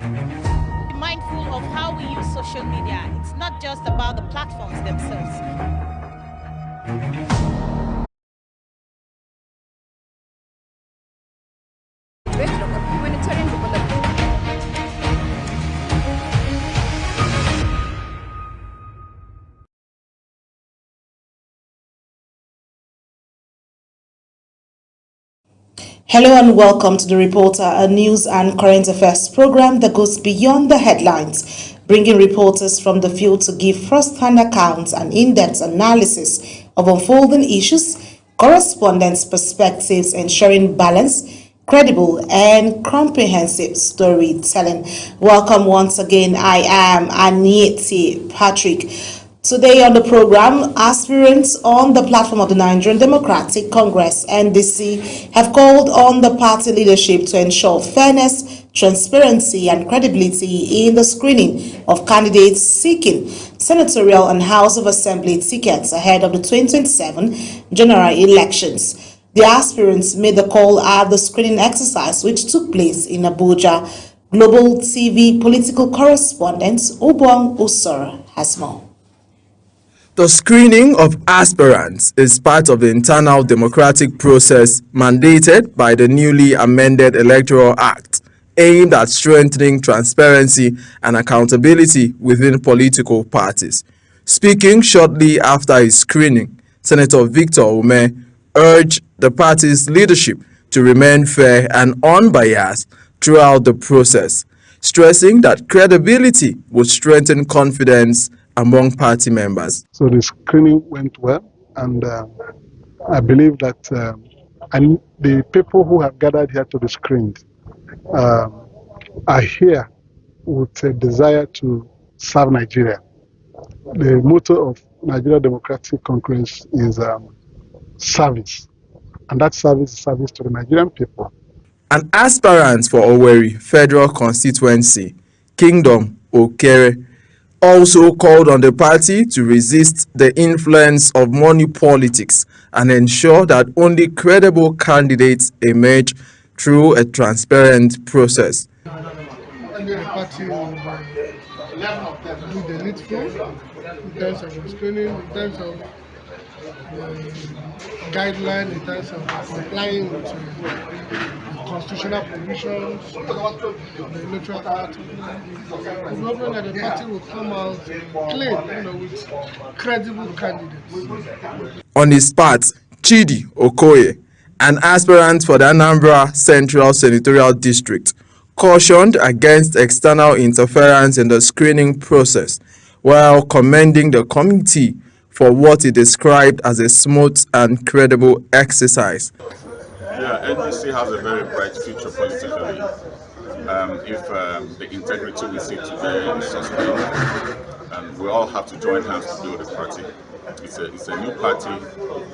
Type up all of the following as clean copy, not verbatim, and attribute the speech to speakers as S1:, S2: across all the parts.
S1: Be mindful of how we use social media. It's not just about the platforms themselves.
S2: Hello and welcome to The Reporter, a news and current affairs program that goes beyond the headlines, bringing reporters from the field to give first-hand accounts and in-depth analysis of unfolding issues, correspondents' perspectives, ensuring balanced, credible and comprehensive storytelling. Welcome once again. I am Anieti Patrick. Today on the program, aspirants on the platform of the Nigerian Democratic Congress (NDC) have called on the party leadership to ensure fairness, transparency and credibility in the screening of candidates seeking senatorial and House of Assembly tickets ahead of the 2027 general elections. The aspirants made the call at the screening exercise which took place in Abuja. Global TV political correspondent Ubong Usor has more.
S3: The screening of aspirants is part of the internal democratic process mandated by the newly amended Electoral Act, aimed at strengthening transparency and accountability within political parties. Speaking shortly after his screening, Senator Victor Ume urged the party's leadership to remain fair and unbiased throughout the process, stressing that credibility would strengthen confidence among party members.
S4: So the screening went well, and I believe that the people who have gathered here to be screened are here with a desire to serve Nigeria. The motto of Nigeria Democratic Congress is service, and that service is service to the Nigerian people.
S3: An aspirant for Owerri Federal Constituency, Kingdom Okere, also called on the party to resist the influence of money politics and ensure that only credible candidates emerge through a transparent process.
S5: The party will do the needful in terms of screening, in terms of guidelines, in terms of complying with the constitutional provisions, the electoral act. I'm hoping that the party will come out clean, with credible candidates.
S3: On his part, Chidi Okoye, an aspirant for the Anambra Central Senatorial District, cautioned against external interference in the screening process, while commending the committee for what he described as a smooth and credible exercise.
S6: Yeah, NDC has a very bright future politically. If the integrity we see today is sustained, and we all have to join hands to build a party. It's a new party,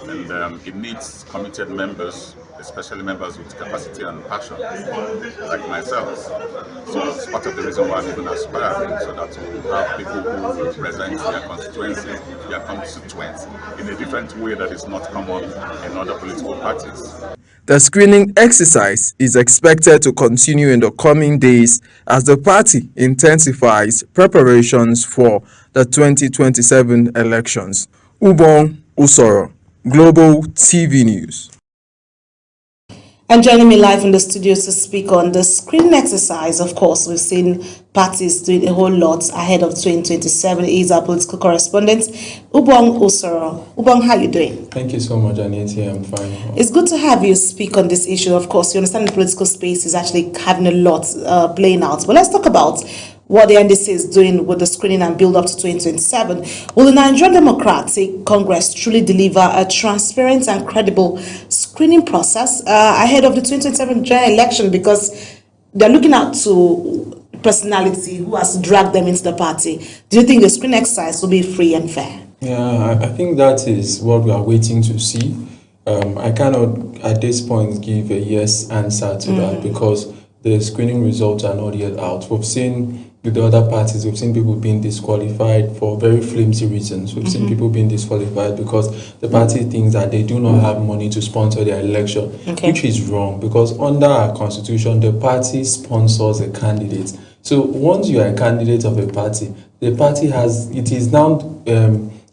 S6: and it needs committed members, especially members with capacity and passion, like myself. So it's part of the reason why I'm even aspiring, so that we have people who represent their constituency, their constituents, in a different way that is not common in other political parties.
S3: The screening exercise is expected to continue in the coming days as the party intensifies preparations for the 2027 elections. Ubong Usoro, Global TV News.
S2: And joining me live in the studio to speak on the screening exercise, of course, we've seen parties doing a whole lot ahead of 2027, is our political correspondent, Ubong Usoro. Ubong, how are you doing?
S7: Thank you so much, Anita. I'm fine.
S2: It's good to have you speak on this issue. Of course, you understand the political space is actually having a lot playing out. But let's talk about what the NDC is doing with the screening and build up to 2027. Will the Nigerian Democratic Congress truly deliver a transparent and credible screening process ahead of the 2027 general election? Because they're looking out to personality who has dragged them into the party. Do you think the screening exercise will be free and fair?
S7: Yeah, I think that is what we are waiting to see. I cannot at this point give a yes answer to that because the screening results are not yet out. We've seen with the other parties. We've seen people being disqualified for very flimsy reasons. We've seen people being disqualified because the party thinks that they do not have money to sponsor their election, which is wrong, because under our constitution, the party sponsors a candidate. So once you are a candidate of a party, the party has, it is now,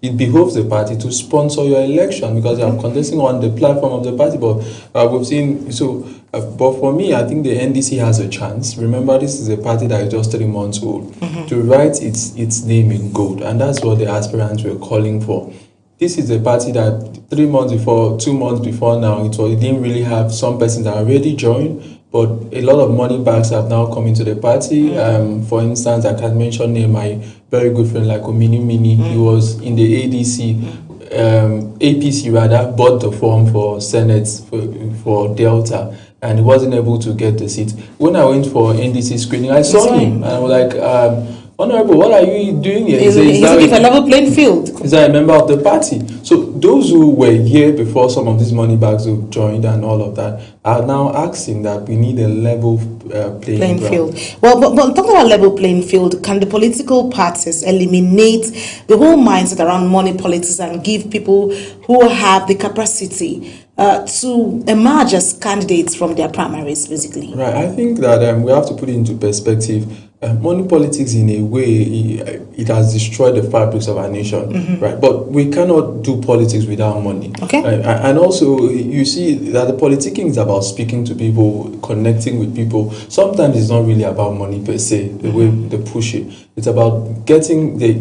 S7: it behoves the party to sponsor your election because you are contesting on the platform of the party. But we've seen, but for me, I think the NDC has a chance. Remember, this is a party that is just 3 months old to write its name in gold, and that's what the aspirants were calling for. This is a party that 3 months before, 2 months before now, it didn't really have some persons that already joined. But a lot of money bags have now come into the party. For instance, I can mention my very good friend like Omini Mini. He was in the ADC, APC rather, bought the form for Senate for Delta, and he wasn't able to get the seat. When I went for NDC screening, I saw him, and I was like, Honorable, what are you doing here?
S2: He's looking for a level playing field.
S7: Is that a member of the party? So those who were here before some of these money bags who joined and all of that are now asking that we need a level playing
S2: field. Well, but talking about level playing field, can the political parties eliminate the whole mindset around money politics and give people who have the capacity to emerge as candidates from their primaries, basically?
S7: Right. I think that we have to put it into perspective. Money politics, in a way, it has destroyed the fabrics of our nation, right? But we cannot do politics without money.
S2: Okay.
S7: Right? And also, you see that the politicking is about speaking to people, connecting with people. Sometimes it's not really about money per se, the way they push it. It's about getting the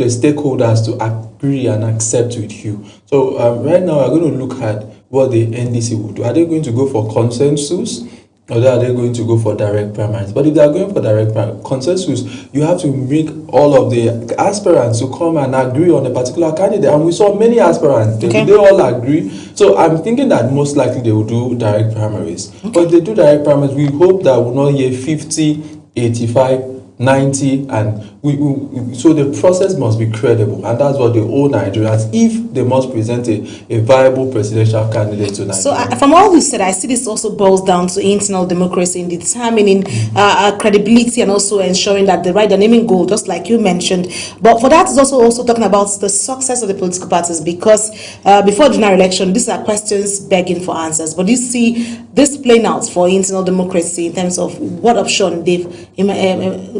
S7: stakeholders to agree and accept with you. So right now, we're going to look at what the NDC will do. Are they going to go for consensus? Or are they going to go for direct primaries? But if they are going for direct consensus, you have to bring all of the aspirants to come and agree on a particular candidate. And we saw many aspirants. They all agree. So I'm thinking that most likely they will do direct primaries. But if they do direct primaries, we hope that we'll not hear 50, 85, 90, and so the process must be credible, and that's what they owe Nigerians if they must present a viable presidential candidate to Nigeria.
S2: So from all you said, I see this also boils down to internal democracy in determining credibility and also ensuring that they write the naming goal, just like you mentioned. But for that is also talking about the success of the political parties, because before the general election, these are questions begging for answers. But you see this playing out for internal democracy in terms of what option they've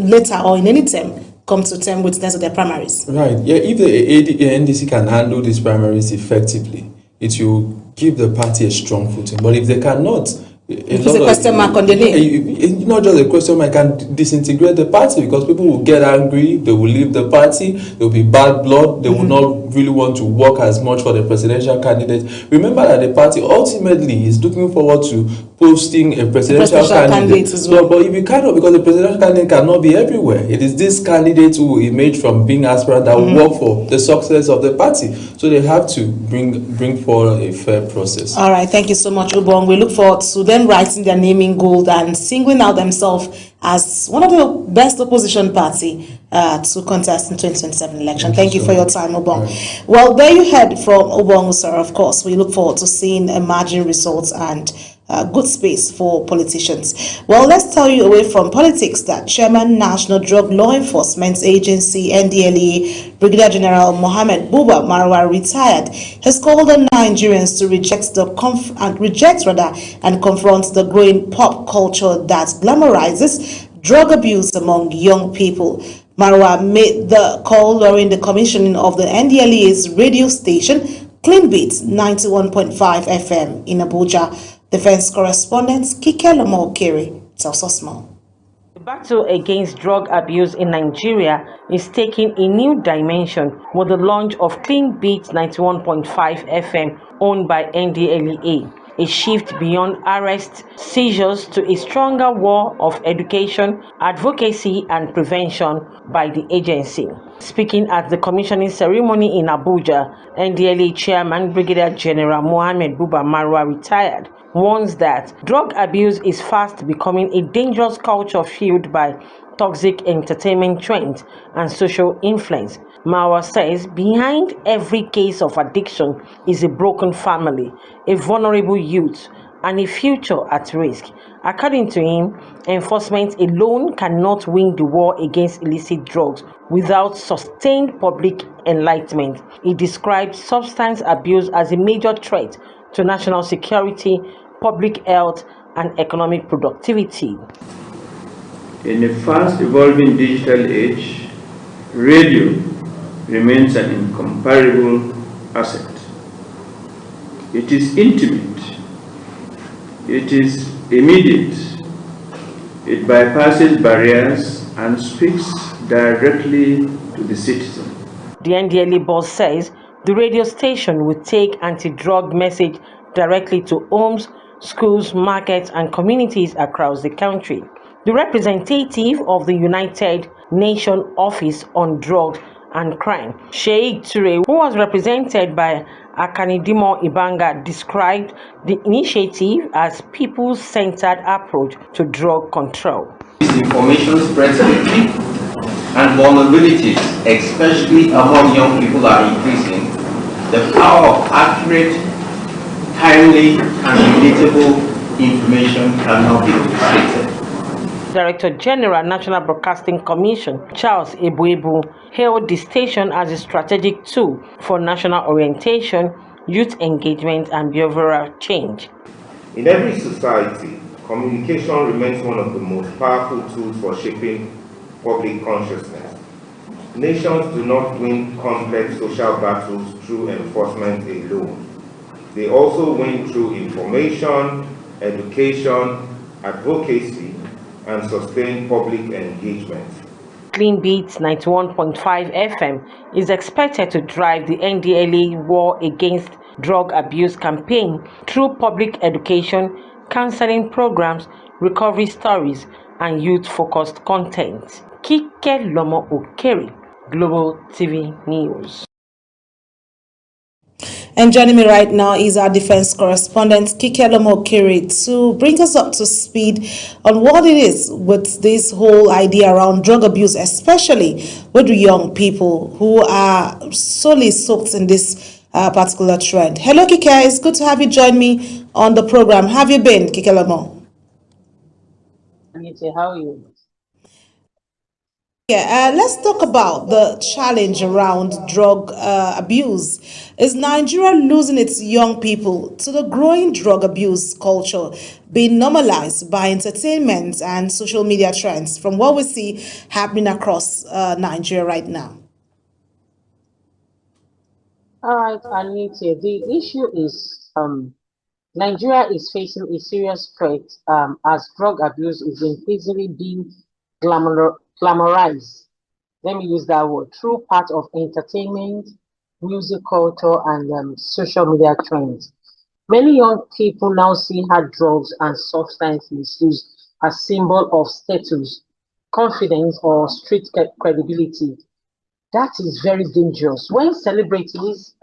S2: later or in any term come to term with in terms of their primaries.
S7: Right. Yeah. If the NDC can handle these primaries effectively, it will give the party a strong footing. But if they cannot,
S2: it's a question mark on the name.
S7: It's not just a question mark, can disintegrate the party because people will get angry, they will leave the party, there will be bad blood, they will not really want to work as much for the presidential candidate. Remember that the party ultimately is looking forward to posting a presidential candidate
S2: as well.
S7: But if you cannot, because the presidential candidate cannot be everywhere, it is this candidate who emerged from being aspirant that will work for the success of the party. So they have to bring forward a fair process.
S2: All right, thank you so much, Obong. We look forward to them writing their naming gold and singling out themselves as one of the best opposition party to contest in 2027 election. Thank you for your time, Obong. Right. Well, there you heard from Obong, sir. Of course, we look forward to seeing emerging results and good space for politicians. Well, let's tell you away from politics that Chairman National Drug Law Enforcement Agency NDLEA Brigadier General Mohammed Buba Marwa retired has called on Nigerians to reject and confront the growing pop culture that glamorizes drug abuse among young people. Marwa made the call during the commissioning of the NDLEA's radio station Clean Beat 91.5 FM in Abuja. Defense correspondent Kike Lomo-Okere tells us more.
S8: The battle against drug abuse in Nigeria is taking a new dimension with the launch of Clean Beat 91.5 FM owned by NDLEA. A shift beyond arrest, seizures to a stronger war of education, advocacy and prevention by the agency. Speaking at the commissioning ceremony in Abuja, NDLEA Chairman Brigadier General Mohammed Buba Marwa retired warns that drug abuse is fast becoming a dangerous culture fueled by toxic entertainment trends and social influence. Marwa says behind every case of addiction is a broken family, a vulnerable youth, and a future at risk. According to him, enforcement alone cannot win the war against illicit drugs without sustained public enlightenment. He described substance abuse as a major threat to national security, public health, and economic productivity.
S9: In a fast-evolving digital age, radio remains an incomparable asset. It is intimate, it is immediate, it bypasses barriers and speaks directly to the citizen.
S8: The NDLA boss says the radio station will take anti-drug message directly to homes, schools, markets, and communities across the country. The representative of the United Nations Office on Drugs and Crime, Sheikh Toure, who was represented by Akanidimo Ibanga, described the initiative as people-centered approach to drug control.
S10: This information spreads quickly and vulnerabilities, especially among young people, are increasing. The power of accurate, timely, and relatable information cannot be overstated.
S8: Director General, National Broadcasting Commission, Charles Ebuebu, hailed the station as a strategic tool for national orientation, youth engagement, and behavioral change.
S11: In every society, communication remains one of the most powerful tools for shaping public consciousness. Nations do not win complex social battles through enforcement alone. They also win through information, education, advocacy, and sustained public engagement.
S8: Clean Beats 91.5 FM is expected to drive the NDLA War Against Drug Abuse campaign through public education, counseling programs, recovery stories, and youth-focused content. Kike Lomo Okeri, Global TV News.
S2: And joining me right now is our defense correspondent, Kike Lomo Okeri, to bring us up to speed on what it is with this whole idea around drug abuse, especially with the young people who are solely soaked in this particular trend. Hello, Kike. It's good to have you join me on the program. How have you been, Kike Lomo?
S12: Anita, how are you?
S2: Yeah, let's talk about the challenge around drug abuse. Is Nigeria losing its young people to the growing drug abuse culture being normalized by entertainment and social media trends from what we see happening across Nigeria right now?
S12: All right, Anita, the issue is Nigeria is facing a serious threat as drug abuse is increasingly being glamorized, let me use that word, through part of entertainment, music culture, and social media trends. Many young people now see hard drugs and substance misuse as symbol of status, confidence, or street credibility. That is very dangerous. When celebrities,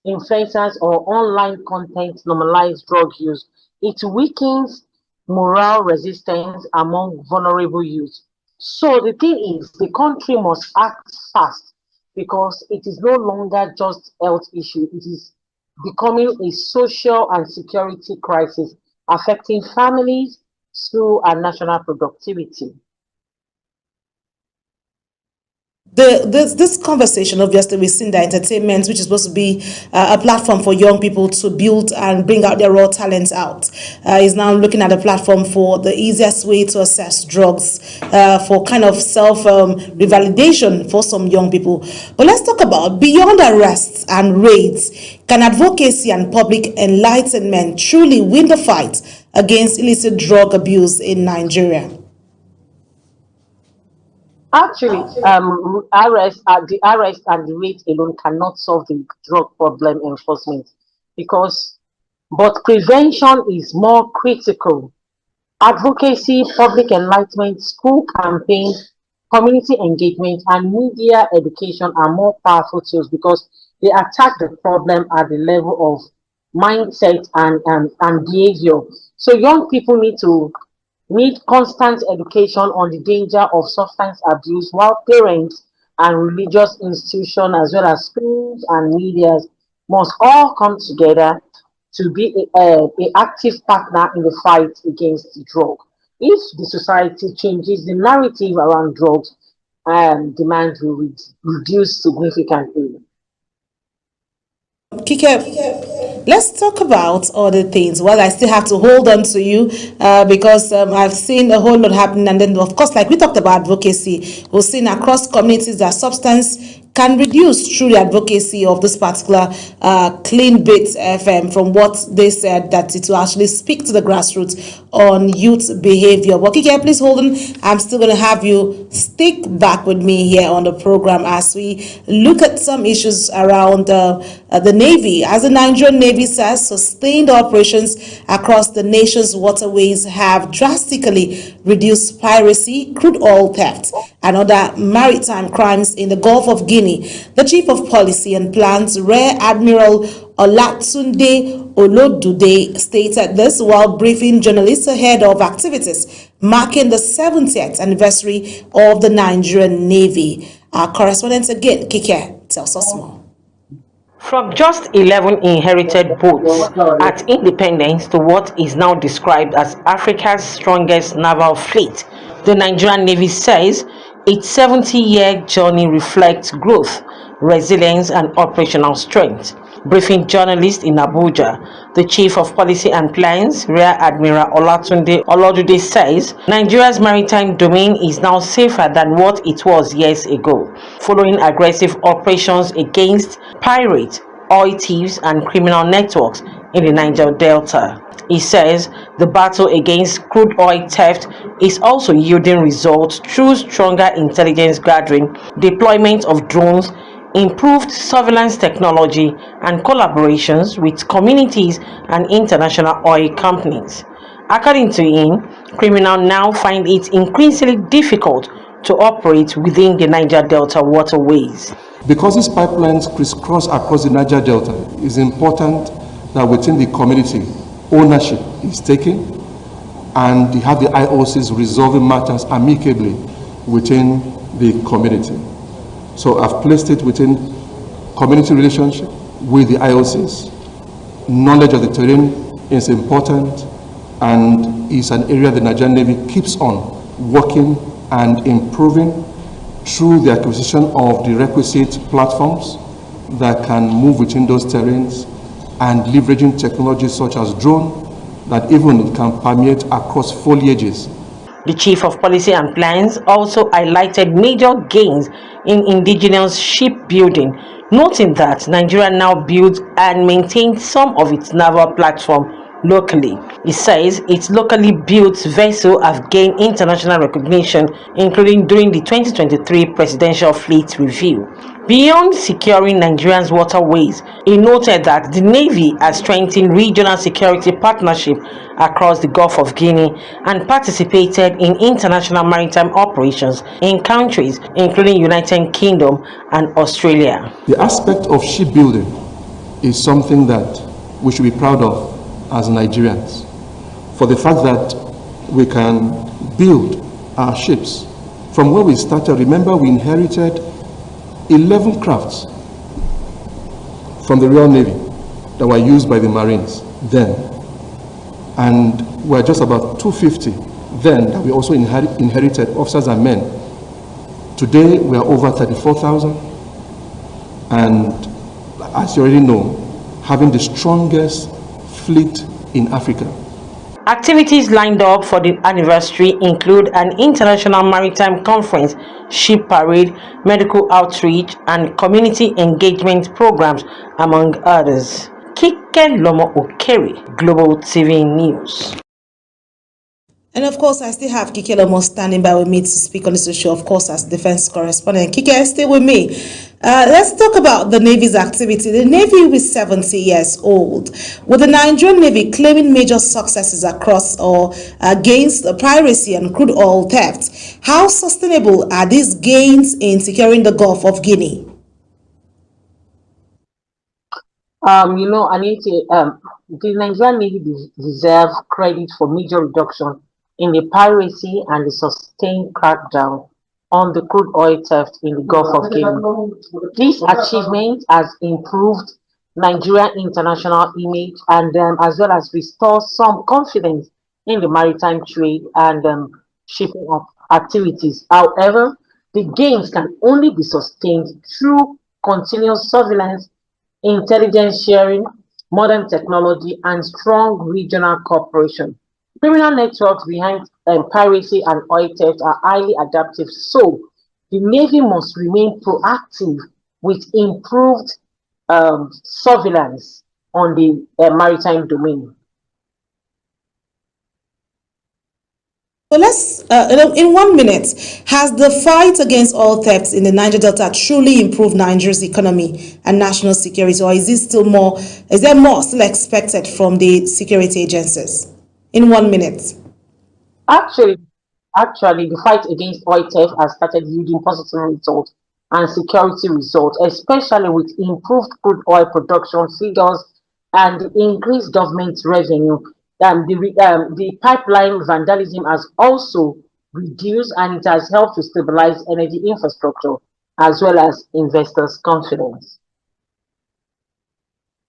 S12: influencers, or online content normalize drug use, it weakens moral resistance among vulnerable youth. So the thing is, the country must act fast because it is no longer just health issue. It is becoming a social and security crisis affecting families, school, and national productivity.
S2: This conversation, obviously, we've seen that entertainment, which is supposed to be a platform for young people to build and bring out their raw talents out, is now looking at a platform for the easiest way to access drugs, for kind of self-revalidation for some young people. But let's talk about beyond arrests and raids. Can advocacy and public enlightenment truly win the fight against illicit drug abuse in Nigeria?
S12: Actually, the arrest and the rate alone cannot solve the drug problem enforcement but prevention is more critical. Advocacy, public enlightenment, school campaigns, community engagement, and media education are more powerful tools because they attack the problem at the level of mindset and behavior. So young people need constant education on the danger of substance abuse, while parents and religious institutions, as well as schools and media, must all come together to be an active partner in the fight against drug. If the society changes the narrative around drugs, demand will reduce significantly.
S2: Kike, let's talk about other things. Well, I still have to hold on to you because I've seen a whole lot happening. And then, of course, like we talked about advocacy, we've seen across communities that substance can reduce through the advocacy of this particular Clean Beats FM, from what they said, that it will actually speak to the grassroots on youth behavior. But Kike, please hold on. I'm still going to have you stick back with me here on the program as we look at some issues around the Navy. As the Nigerian Navy says, sustained operations across the nation's waterways have drastically reduced piracy, crude oil theft, and other maritime crimes in the Gulf of Guinea. The Chief of Policy and Plans, Rear Admiral Olatunde Olodude, stated this while briefing journalists ahead of activities marking the 70th anniversary of the Nigerian Navy. Our correspondent again, Kike, tells us more.
S8: From just 11 inherited boats at independence to what is now described as Africa's strongest naval fleet, the Nigerian Navy says its 70-year journey reflects growth, resilience, and operational strength. Briefing journalists in Abuja, the Chief of Policy and Plans, Rear Admiral Olatunde Olodude, says Nigeria's maritime domain is now safer than what it was years ago, following aggressive operations against pirates, oil thieves, and criminal networks in the Niger Delta. He says the battle against crude oil theft is also yielding results through stronger intelligence gathering, deployment of drones, improved surveillance technology, and collaborations with communities and international oil companies. According to him, criminals now find it increasingly difficult to operate within the Niger Delta waterways.
S13: Because these pipelines crisscross across the Niger Delta, it is important that within the community, ownership is taken, and you have the IOCs resolving matters amicably within the community. So I've placed it within community relationship with the IOCs. Knowledge of the terrain is important and is an area the Nigerian Navy keeps on working and improving through the acquisition of the requisite platforms that can move within those terrains, and leveraging technologies such as drone that even it can permeate across foliages.
S8: The Chief of Policy and Plans also highlighted major gains in indigenous shipbuilding, noting that Nigeria now builds and maintains some of its naval platform locally. He says its locally built vessels have gained international recognition, including during the 2023 Presidential Fleet Review. Beyond securing Nigeria's waterways, he noted that the Navy has strengthened regional security partnership across the Gulf of Guinea and participated in international maritime operations in countries including United Kingdom and Australia.
S13: The aspect of shipbuilding is something that we should be proud of as Nigerians, for the fact that we can build our ships. From where we started, remember we inherited 11 crafts from the Royal Navy that were used by the Marines then, and we're just about 250 then that we also inherited officers and men. Today we are over 34,000, and as you already know, having the strongest fleet in Africa.
S8: Activities lined up for the anniversary include an international maritime conference, ship parade, medical outreach, and community engagement programs, among others. Kike Lomo Okere, Global TV News.
S2: And of course, I still have Kike Lomo standing by with me to speak on this issue, of course, as defense correspondent. Kike, stay with me. Let's talk about the Navy's activity. The Navy will be 70 years old, with the Nigerian Navy claiming major successes across or against piracy and crude oil theft. How sustainable are these gains in securing the Gulf of Guinea?
S12: Anita, the Nigerian Navy deserves credit for major reduction in the piracy and the sustained crackdown on the crude oil theft in the Gulf of Guinea. This achievement has improved Nigerian international image, and as well as restore some confidence in the maritime trade and shipping of activities. However, the gains can only be sustained through continuous surveillance, intelligence sharing, modern technology, and strong regional cooperation. Criminal networks behind piracy and oil theft are highly adaptive, so the Navy must remain proactive with improved surveillance on the maritime domain.
S2: So let's, in 1 minute, has the fight against oil thefts in the Niger Delta truly improved Nigeria's economy and national security, or is there more still expected from the security agencies? In 1 minute.
S12: Actually, the fight against oil theft has started yielding positive results and security results, especially with improved crude oil production figures and increased government revenue. The pipeline vandalism has also reduced, and it has helped to stabilize energy infrastructure as well as investors' confidence.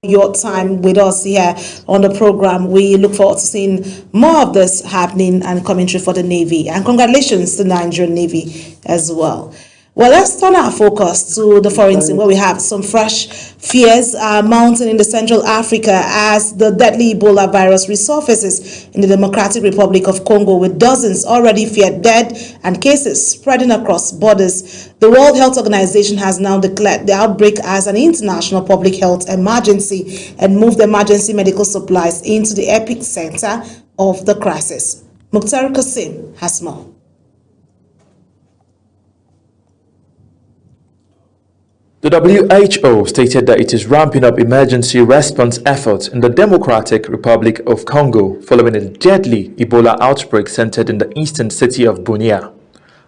S2: Your time with us here on the program. We look forward to seeing more of this happening and commentary for the Navy. And congratulations to the Nigerian Navy as well. Well, let's turn our focus to the foreign scene, where we have some fresh fears mounting in the Central Africa as the deadly Ebola virus resurfaces in the Democratic Republic of Congo, with dozens already feared dead and cases spreading across borders. The World Health Organization has now declared the outbreak as an international public health emergency and moved emergency medical supplies into the epicenter of the crisis. Mukhtar Qasim has more.
S14: The WHO stated that it is ramping up emergency response efforts in the Democratic Republic of Congo following a deadly Ebola outbreak centered in the eastern city of Bunia.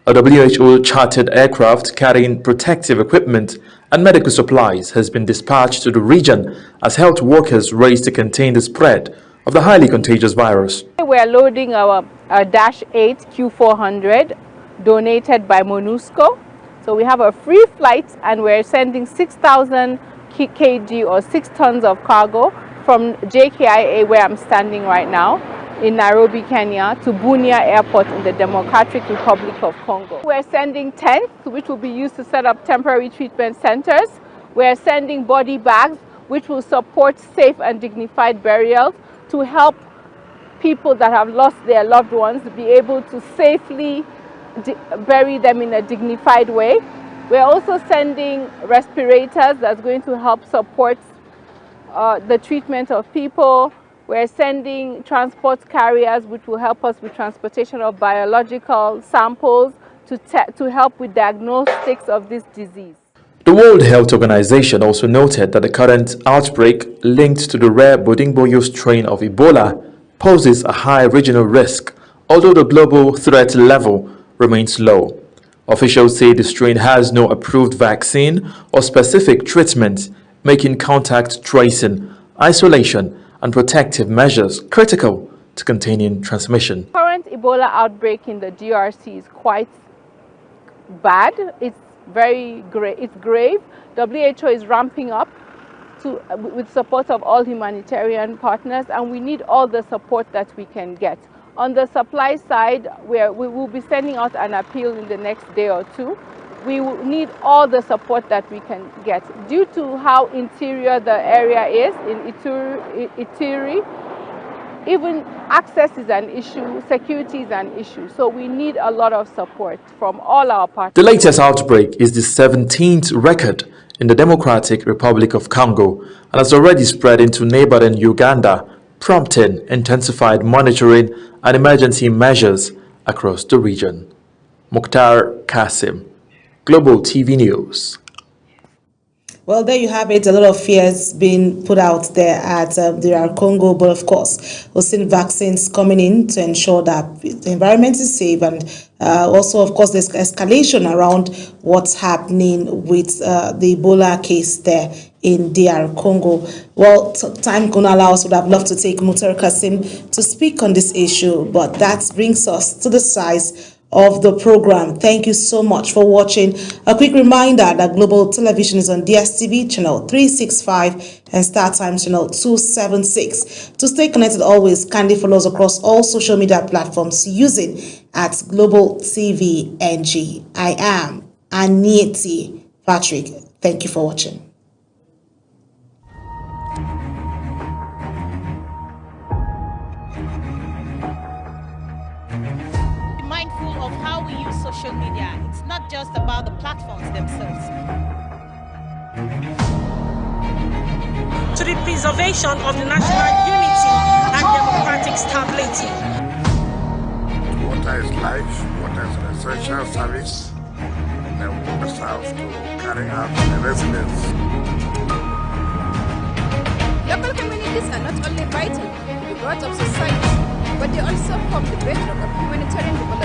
S14: A WHO-chartered aircraft carrying protective equipment and medical supplies has been dispatched to the region as health workers race to contain the spread of the highly contagious virus.
S15: We are loading our Dash 8 Q400 donated by MONUSCO. So we have a free flight, and we're sending 6,000 kg or 6 tons of cargo from JKIA, where I'm standing right now, in Nairobi, Kenya, to Bunia Airport in the Democratic Republic of Congo. We're sending tents, which will be used to set up temporary treatment centers. We're sending body bags, which will support safe and dignified burials to help people that have lost their loved ones be able to safely bury them in a dignified way. We're also sending respirators that's going to help support the treatment of people. We're sending transport carriers which will help us with transportation of biological samples to help with diagnostics of this disease.
S14: The World Health Organization also noted that the current outbreak linked to the rare Budingboyo strain of Ebola poses a high regional risk, although the global threat level remains low. Officials say the strain has no approved vaccine or specific treatment, making contact tracing, isolation, and protective measures critical to containing transmission.
S15: Current Ebola outbreak in the DRC is quite bad. It's grave. WHO is ramping up with support of all humanitarian partners, and we need all the support that we can get. On the supply side, we will be sending out an appeal in the next day or two. We will need all the support that we can get. Due to how interior the area is in Ituri, even access is an issue, security is an issue. So we need a lot of support from all our partners.
S14: The latest outbreak is the 17th record in the Democratic Republic of Congo and has already spread into neighboring Uganda, prompting intensified monitoring and emergency measures across the region. Mukhtar Qasim, Global TV News.
S2: Well, there you have it. A lot of fears being put out there at DR Congo, but of course, we've seen vaccines coming in to ensure that the environment is safe, and also, of course, there's escalation around what's happening with the Ebola case there in DR Congo. Well, time couldn't allow us. Would have loved to take Mukhtar Qasim to speak on this issue, but that brings us to the size of the program. Thank you so much for watching. A quick reminder that Global Television is on DSTV channel 365 and StarTimes channel 276. To stay connected always, kindly follow us across all social media platforms using at Global TV NG. I am Anieti Patrick. Thank you for watching.
S1: Of how we use social media. It's not just about the platforms themselves.
S16: To the preservation of the national unity and democratic stability.
S17: Water is life, water is an essential service, and then we must have to carry out the residents.
S18: Local communities are not only vital to the growth of society, but they also form the bedrock of humanitarian development.